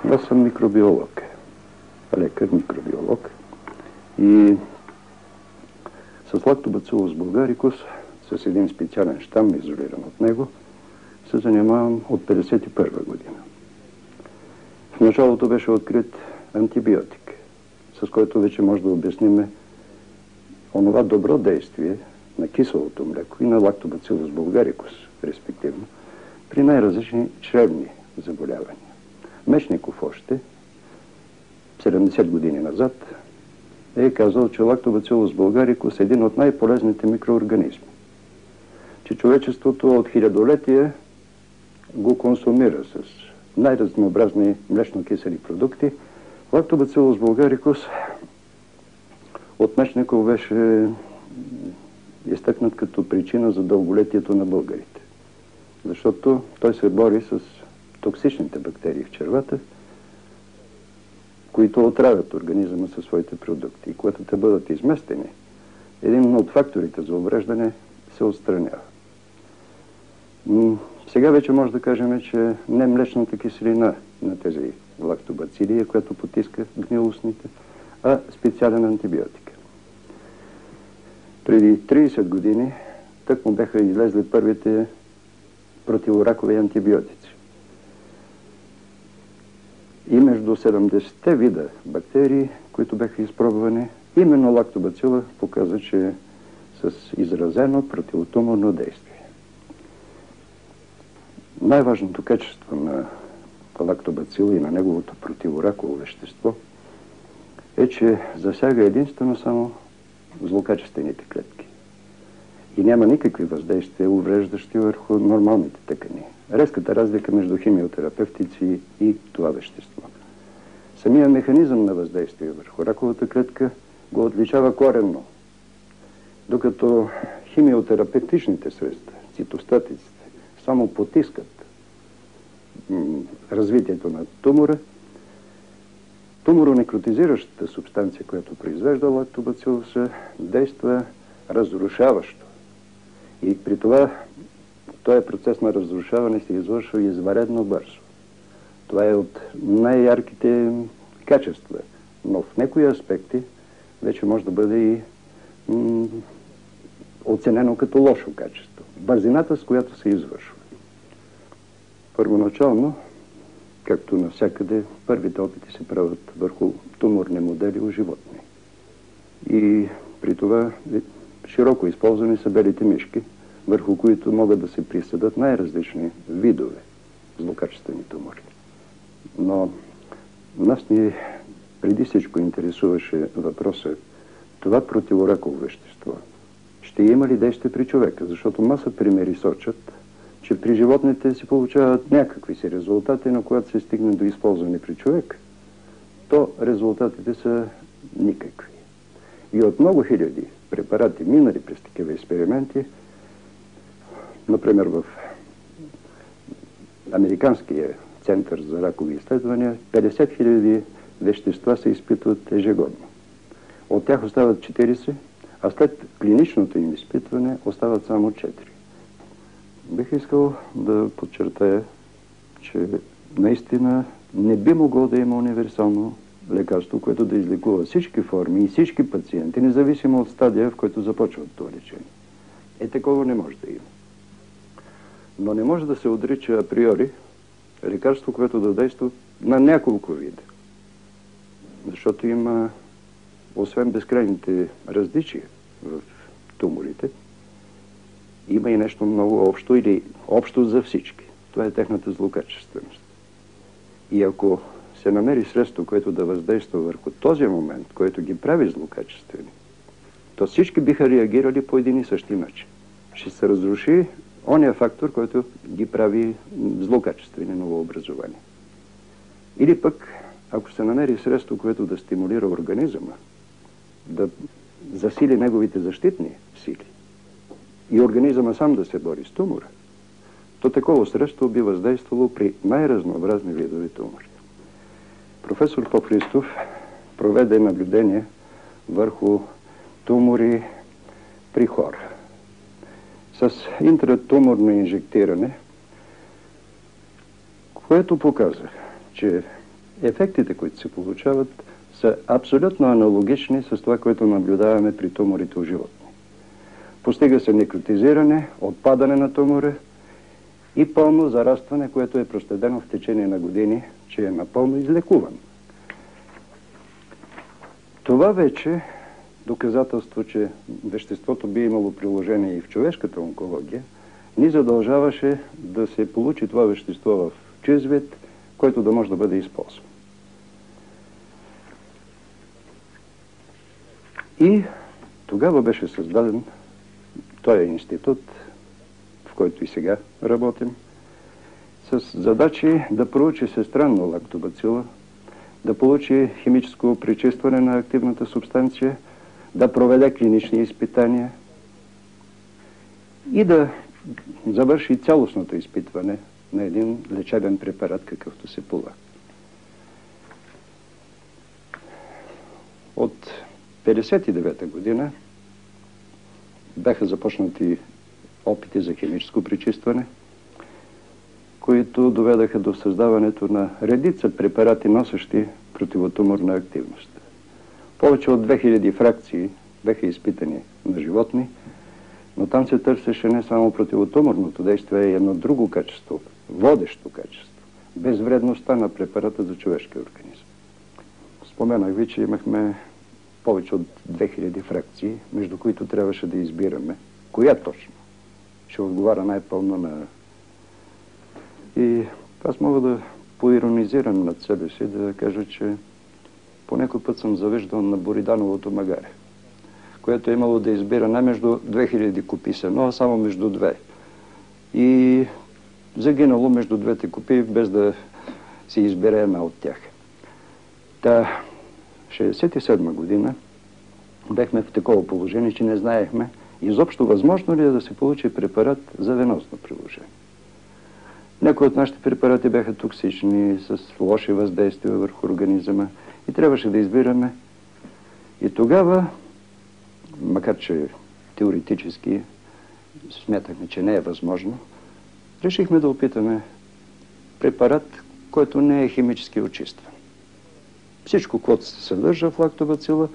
Аз съм микробиолог, лекар-микробиолог и с Lactobacillus bulgaricus, с един специален щам, изолиран от него, се занимавам от 1951 година. В началото беше открит антибиотик, с който вече може да обясним онова добро действие на киселото млеко и на Lactobacillus bulgaricus, респективно, при най-различни чревни заболявания. Мечников още, 70 години назад, е казал, че Lactobacillus bulgaricus е един от най-полезните микроорганизми. Че човечеството от хилядолетия го консумира с най-разнообразни млечно-кисели продукти. Lactobacillus bulgaricus от Мечников беше изтъкнат като причина за дълголетието на българите. Защото той се бори с токсичните бактерии в червата, които отравят организма със своите продукти. И когато те бъдат изместени, един от факторите за увреждане се отстранява. Сега вече може да кажем, че не млечната киселина на тези лактобацили, която потиска гнилостните, а специален антибиотик. Преди 30 години тъкмо бяха излезли първите противоракови антибиотици. И между 70-те вида бактерии, които бяха изпробвани, именно лактобацила показва, че е с изразено противотуморно действие. Най-важното качество на лактобацила и на неговото противораково вещество е, че засяга единствено само злокачествените клетки и няма никакви въздействия, увреждащи върху нормалните тъкани. Резката разлика между химиотерапевтици и това вещество. Самия механизъм на въздействие върху раковата клетка го отличава коренно, докато химиотерапевтичните средства, цитостатиците, само потискат развитието на тумора. Туморонекротизиращата субстанция, която произвежда лактобацилуса, действа разрушаващо. И при това този процес на разрушаване се извършва извънредно бързо. Това е от най-ярките качества, но в някои аспекти вече може да бъде и оценено като лошо качество. Бързината, с която се извършва. Първоначално, както навсякъде, първите опити се правят върху туморни модели у животни. И при това широко използвани са белите мишки, върху които могат да се присъдат най-различни видове злокачествени тумори. Но нас ни преди всичко интересуваше въпроса, това противораково вещество ще има ли действие при човека? Защото маса примери сочат, че при животните се получават някакви си резултати, но когато се стигне до използване при човек, то резултатите са никакви. И от много хиляди препарати, минали през такива експерименти, например в Американския център за ракови изследвания, 50 000 вещества се изпитват ежегодно. От тях остават 40, а след клиничното им изпитване остават само 4. Бих искал да подчертая, че наистина не би могло да има универсално лекарство, което да излекува всички форми и всички пациенти, независимо от стадия, в който започват това лечение. Такова не може да има. Но не може да се отрича априори лекарство, което да действа на няколко вида. Защото има, освен безкрайните различия в туморите, има и нещо много общо или общо за всички. Това е техната злокачественост. И ако се намери средство, което да въздейства върху този момент, който ги прави злокачествени, то всички биха реагирали по един и същи начин. Ще се разруши ония фактор, който ги прави злокачествени новообразования. Или пък, ако се намери средство, което да стимулира организма, да засили неговите защитни сили и организма сам да се бори с тумора, то такова средство би въздействало при най-разнообразни видове тумори. Професор Попхристов проведе наблюдение върху тумори при хора. С интратуморно инжектиране, което показва, че ефектите, които се получават, са абсолютно аналогични с това, което наблюдаваме при туморите у животни. Постига се некротизиране, отпадане на тумора и пълно зарастване, което е проследено в течение на години, че е напълно излекуван. Това вече доказателство, че веществото би имало приложение и в човешката онкология, ни задължаваше да се получи това вещество в чист вид, който да може да бъде използван. И тогава беше създаден този институт, в който и сега работим, с задачи да проучи сестранна лактобацила, да получи химическо пречистване на активната субстанция, да проведе клинични изпитания и да завърши цялостното изпитване на един лечебен препарат, какъвто се полага. От 1959 година бяха започнати опити за химическо пречистване, които доведаха до създаването на редица препарати, носещи противотуморна активност. Повече от 2000 фракции бяха изпитани на животни, но там се търсеше не само противотуморното действие, а и едно друго качество, водещо качество, безвредността на препарата за човешкия организъм. Споменах ви, че имахме повече от 2000 фракции, между които трябваше да избираме коя точно ще отговаря най-пълно на... И аз мога да поиронизирам над себе си, да кажа, че по някой път съм завиждал на Боридановото магаре, което е имало да избира не между 2000 купи сено, а само между две. И загинало между двете купи, без да си избере една от тях. Та, 1967 година бехме в такова положение, че не знаехме изобщо възможно ли е да се получи препарат за веносно приложение. Някои от нашите препарати бяха токсични, с лоши въздействия върху организма и трябваше да избираме. И тогава, макар че теоретически смятахме, че не е възможно, решихме да опитаме препарат, който не е химически очистван. Всичко, което се съдържа в лактобацила,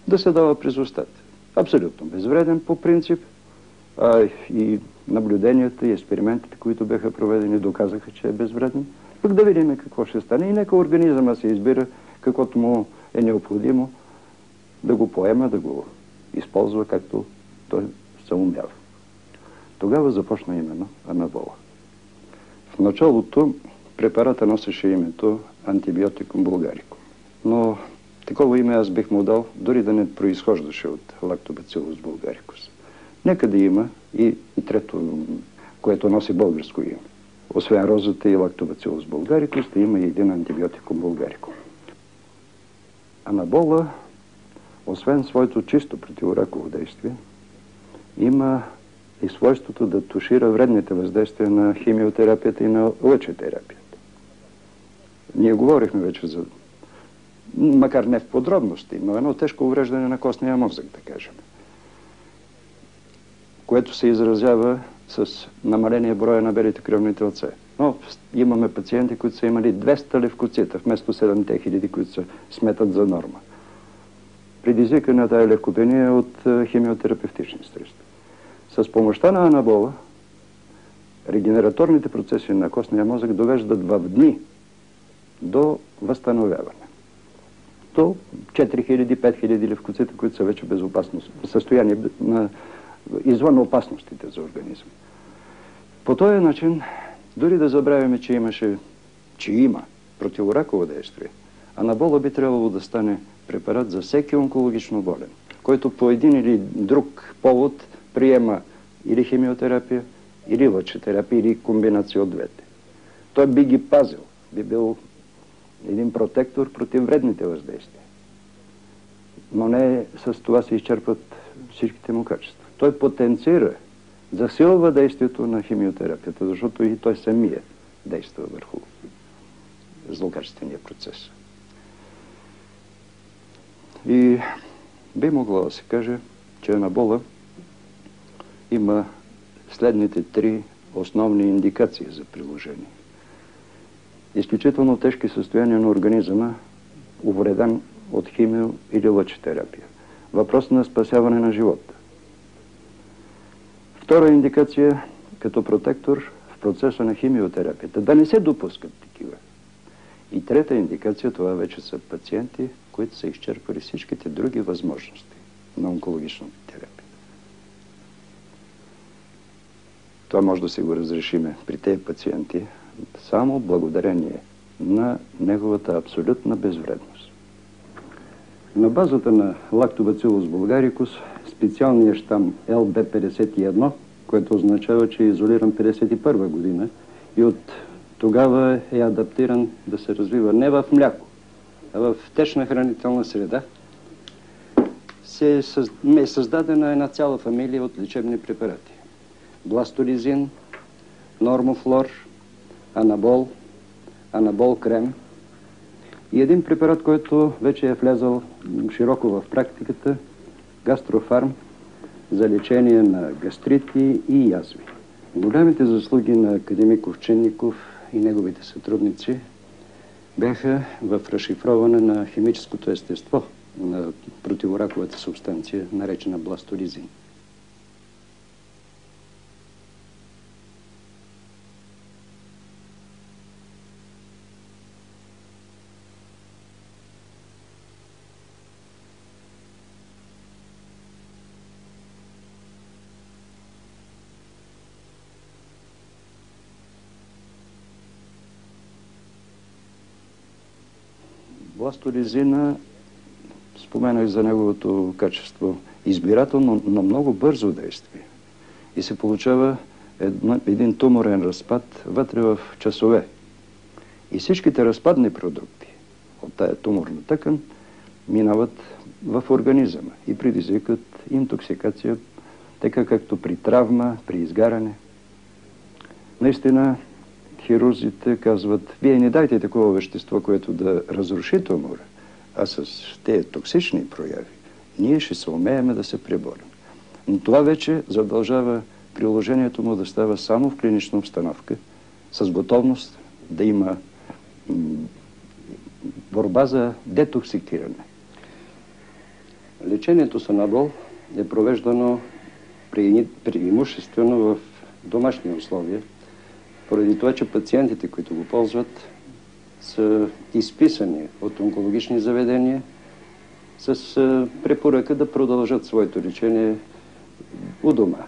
да се дава през устата. Абсолютно безвреден по принцип, и наблюденията и експериментите, които бяха проведени, доказаха, че е безвреден. Пък да видим какво ще стане и нека организъма се избира каквото му е необходимо да го поема, да го използва както той се умява. Тогава започна именно анабола. В началото препарата носеше името антибиотикум булгарикум. Но такова име аз бих му дал, дори да не произхождаше от лактобацилус булгарикус. Нека да има и трето, което носи българско име. Освен розата и лактобацилус булгарикус, да има и един антибиотикум булгарикум. Анабола, освен своето чисто противораково действие, има и свойството да тушира вредните въздействия на химиотерапията и на лъчетерапията. Ние говорихме вече за, макар не в подробности, но едно тежко увреждане на костния мозък, да кажем, което се изразява с намаление броя на белите кръвни телца. Но имаме пациенти, които са имали 200 левкоцита, вместо 7000, които се сметат за норма. Предизвикана на тая левкопения от химиотерапевтични средства. С помощта на анабола, регенераторните процеси на костния мозък довеждат в дни до възстановяване. До 4000-5000 левкоцита, които са вече безопасно състояние на извън опасностите за организма. По този начин, дори да забравяме, че има противораково действие, анабола би трябвало да стане препарат за всеки онкологично болен, който по един или друг повод приема или химиотерапия, или лъчетерапия, или комбинация от двете. Той би ги пазил, би бил един протектор против вредните въздействия. Но не с това се изчерпват всичките му качества. Той потенцира, засилва действието на химиотерапията, защото и той самия действа върху злокачествения процес. И би могло да се каже, че анабола има следните три основни индикации за приложение. изключително тежки състояния на организма, увреден от химио или лъчетерапия. Въпрос на спасяване на живота. Втора индикация като протектор в процеса на химиотерапията. Да не се допускат такива. И трета индикация, това вече са пациенти, които са изчерпали всичките други възможности на онкологичната терапия. Това може да се го разрешиме при тези пациенти само благодарение на неговата абсолютна безвредност. На базата на Lactobacillus bulgaricus специалният щам LB51, което означава, че е изолиран 1951 година и от тогава е адаптиран да се развива не в мляко, а в течна хранителна среда, е създадена една цяла фамилия от лечебни препарати. Бластолизин, нормофлор, анабол, анабол крем и един препарат, който вече е влязъл широко в практиката, гастрофарм, за лечение на гастрити и язви. Големите заслуги на академик Овчинников и неговите сътрудници бяха в разшифроване на химическото естество на противораковата субстанция, наречена бластолизин. Бластолизина, споменах за неговото качество, избирателно, но много бързо действие. И се получава един туморен разпад вътре в часове. И всичките разпадни продукти от тая туморна тъкан минават в организъма и предизвикат интоксикация, така както при травма, при изгаряне. Наистина, хирурзите казват, вие не дайте такова вещество, което да разруши тумора, а с тези токсични прояви ние ще се умеем да се преборим. Но това вече задължава приложението му да става само в клинична обстановка, с готовност да има борба за детоксикиране. Лечението с анабол е провеждано преимуществено в домашни условия, поради това, че пациентите, които го ползват, са изписани от онкологични заведения с препоръка да продължат своето лечение у дома.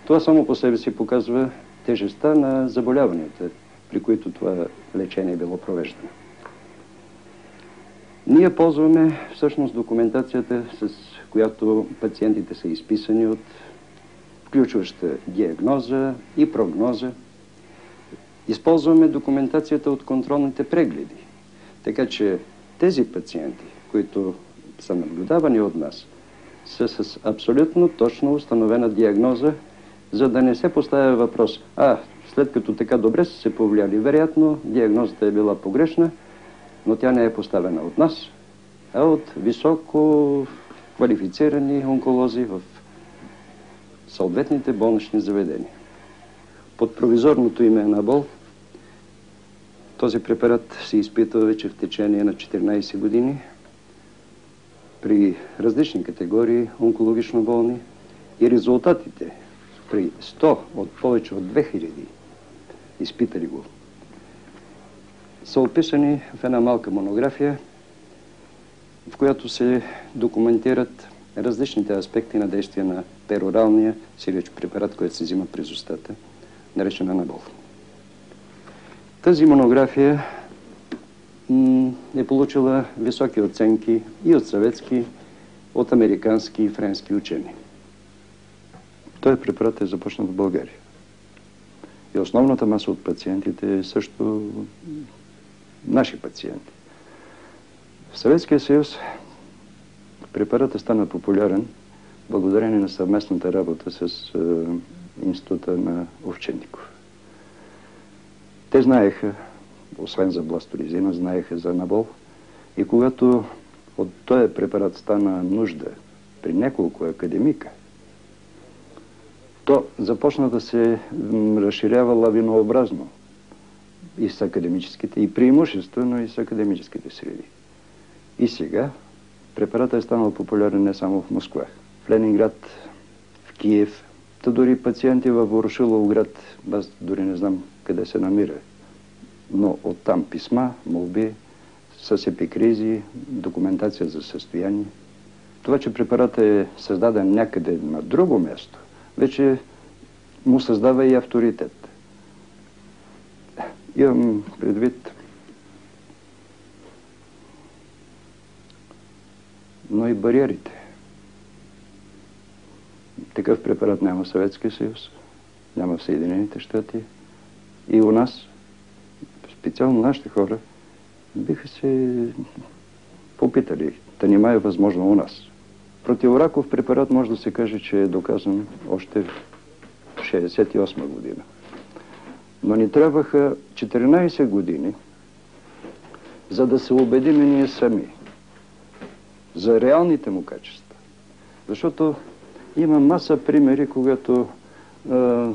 Това само по себе си показва тежестта на заболяванията, при които това лечение е било провеждано. Ние ползваме всъщност документацията, с която пациентите са изписани, от включваща диагноза и прогноза. Използваме документацията от контролните прегледи. Така че тези пациенти, които са наблюдавани от нас, са с абсолютно точно установена диагноза, за да не се поставя въпрос, след като така добре са се повлияли, вероятно диагнозата е била погрешна, но тя не е поставена от нас, а от високо квалифицирани онколози в съответните болнични заведения. Под провизорното име анабол този препарат се изпитва вече в течение на 14 години при различни категории онкологично болни и резултатите при 100 от повече от 2000 изпитали го са описани в една малка монография, в която се документират различните аспекти на действие на пероралния сиреч препарат, който се взима през устата, наречен анабол. Тази монография е получила високи оценки и от съветски, от американски и френски учени. Този препарат е започнат в България. И основната маса от пациентите е също наши пациенти. В Съветския съюз препаратът стана популярен благодарение на съвместната работа с института на Овчинников. Те знаеха, освен за бластолизина, знаеха за анабол. И когато от този препарат стана нужда при няколко академика, то започна да се разширява лавинообразно. и с академическите, и преимуществено и с академическите среди. И сега препаратът е станал популярен не само в Москва, в Ленинград, в Киев, та дори пациенти във Ворошиловград, аз дори не знам къде се намира, но оттам писма, молби, с епикризи, документация за състояние. Това, че препаратът е създаден някъде на друго място, вече му създава и авторитет. Имам предвид, но и бариерите. Такъв препарат няма в Съветския съюз, няма в Съединените щати. И у нас, специално нашите хора, биха се попитали, да нима е възможно у нас. Противораков препарат може да се каже, че е доказан още в 1968 година. Но ни трябваха 14 години, за да се убедим ние сами за реалните му качества. Защото има маса примери, когато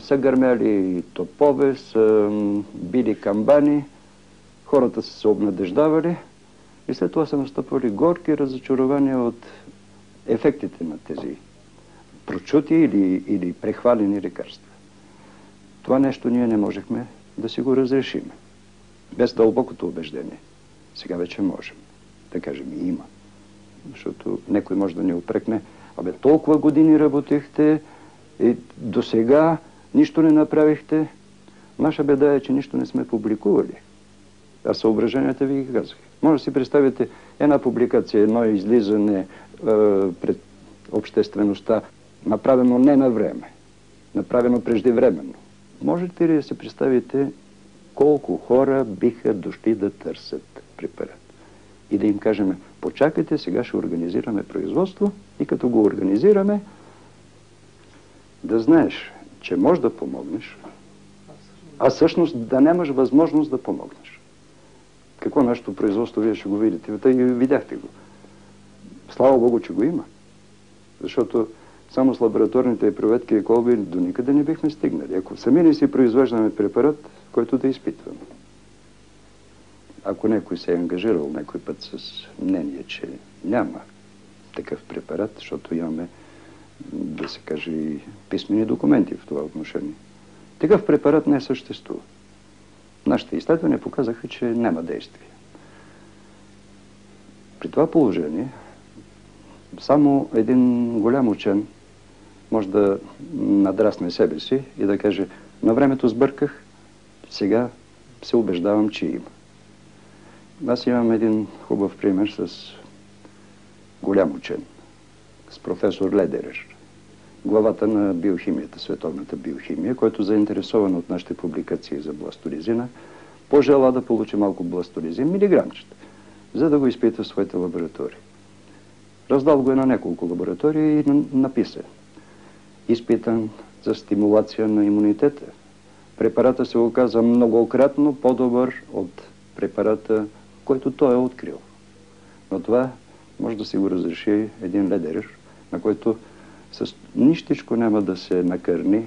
са гърмяли топове, са били камбани, хората са се обнадеждавали и след това са настъпвали горки разочарования от ефектите на тези прочути или прехвалени лекарства. Това нещо ние не можехме да си го разрешим. Без дълбокото убеждение. Сега вече можем. Да кажем и има. Защото някой може да ни упрекне: абе, толкова години работихте и до сега нищо не направихте. Наша беда е, че нищо не сме публикували. А съображенията ви ги казах. Може да си представите една публикация, едно излизане пред обществеността, направено не на време, направено преждевременно. Можете ли да си представите колко хора биха дошли да търсят препарат? И да им кажем: почакайте, сега ще организираме производство и като го организираме, да знаеш, че можеш да помогнеш, а всъщност да нямаш възможност да помогнеш. Какво нашето производство, вие ще го видите. Тъй видяхте го. Слава Богу, че го има. Защото само с лабораторните проверки и колби до никъде не бихме стигнали. Ако сами не си произвеждаме препарат, който да изпитваме. Ако някой се е ангажирал някой път с мнение, че няма такъв препарат, защото имаме, да се каже, и писмени документи в това отношение. Такъв препарат не съществува. Нашите изследвания показаха, че няма действие. При това положение, само един голям учен може да надрасне себе си и да каже: на времето сбърках, сега се убеждавам, че има. Аз имам един хубав пример с голям учен, с професор Ледерер, главата на биохимията, световната биохимия, който, заинтересован от нашите публикации за бластолизина, пожела да получи малко бластолизин, милиграмчета, за да го изпита в своите лаборатории. Раздал го на няколко лаборатории и написа: изпитан за стимулация на имунитета. Препарата се оказа многократно по-добър от препарата, който той е открил. Но това може да си го разреши един Ледерер, на който с нищичко няма да се накърни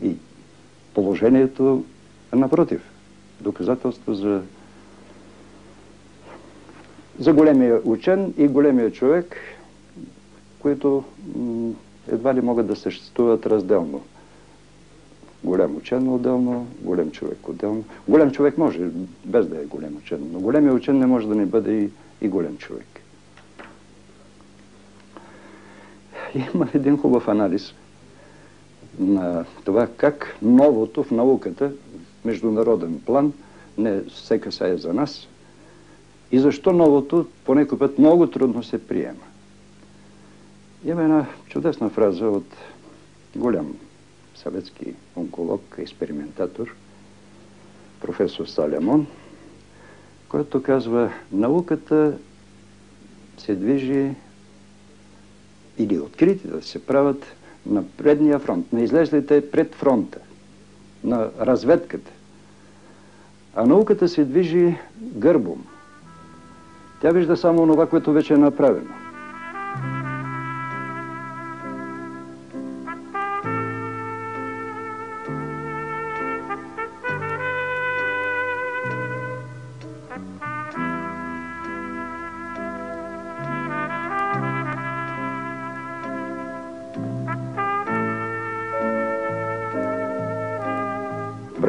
и положението, напротив, доказателство за големия учен и големия човек, които едва ли могат да съществуват разделно. Голям учен отделно, голем човек отделно. Голем човек може, без да е голем учен, но големия учен не може да не бъде и голем човек. Има един хубав анализ на това как новото в науката, в международен план, не се касае за нас, и защо новото по някой път много трудно се приема. Има една чудесна фраза от голям съветски онколог, експериментатор, професор Салямон, който казва: науката се движи, или открити да се правят, на предния фронт, на излезлите пред фронта, на разведката. А науката се движи гърбом. Тя вижда само това, което вече е направено.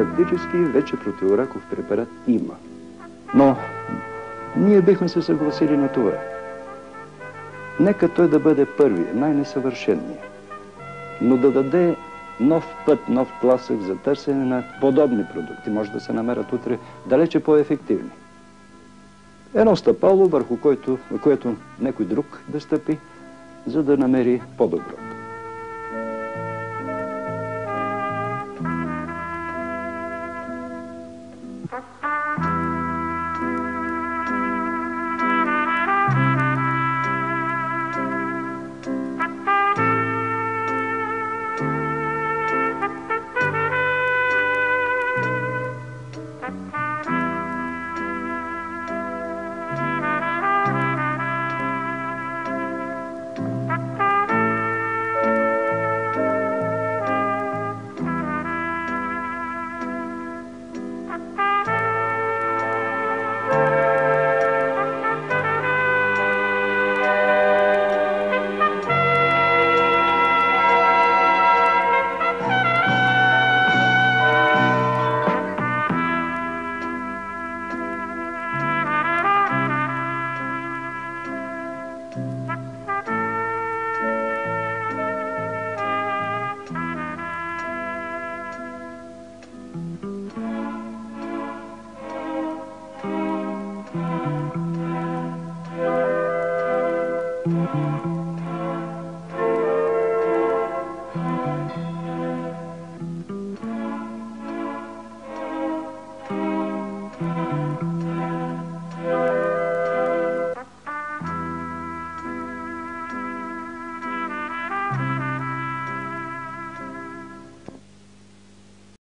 Фактически вече противораков препарат има. Но ние бихме се съгласили на това. Нека той да бъде първи, най-несъвършенният, но да даде нов път, нов тласък за търсене на подобни продукти. Може да се намерят утре далече по-ефективни. Едно стъпало, върху което някой друг да стъпи, за да намери по-добро.